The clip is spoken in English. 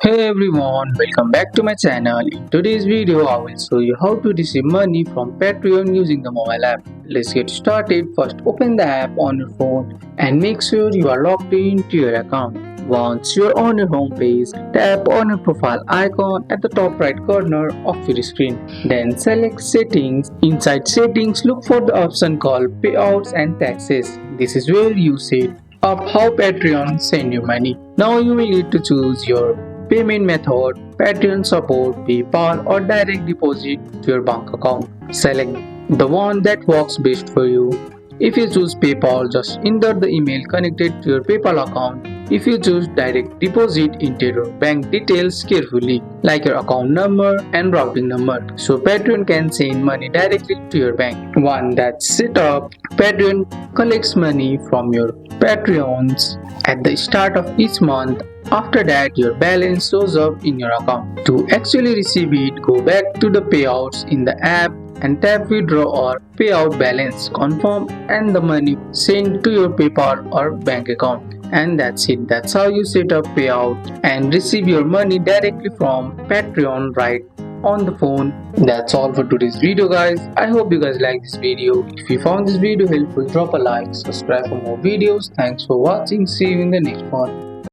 Hey everyone, welcome back to my channel. In today's video, I will show you how to receive money from Patreon using the mobile app. Let's get started. First, open the app on your phone and make sure you are logged into your account. Once you're on your home page, tap on your profile icon at the top right corner of your screen. Then select Settings. Inside Settings, look for the option called Payouts and Taxes. This is where you set up how Patreon send you money. Now you will need to choose your payment method, Patreon support, PayPal or direct deposit to your bank account. Select the one that works best for you. If you choose PayPal, just enter the email connected to your PayPal account. If you choose direct deposit, enter your bank details carefully, like your account number and routing number, so Patreon can send money directly to your bank. Once that's set up, Patreon collects money from your Patreons at the start of each month. After that, your balance shows up in your account. To actually receive it, go back to the payouts in the app and tap withdraw or payout balance, confirm, and the money sent to your PayPal or bank account. And that's it. That's how you set up payout and receive your money directly from Patreon right on the phone. That's all for today's video, guys. I hope you guys like this video. If you found this video helpful, drop a like, subscribe for more videos. Thanks for watching. See you in the next one.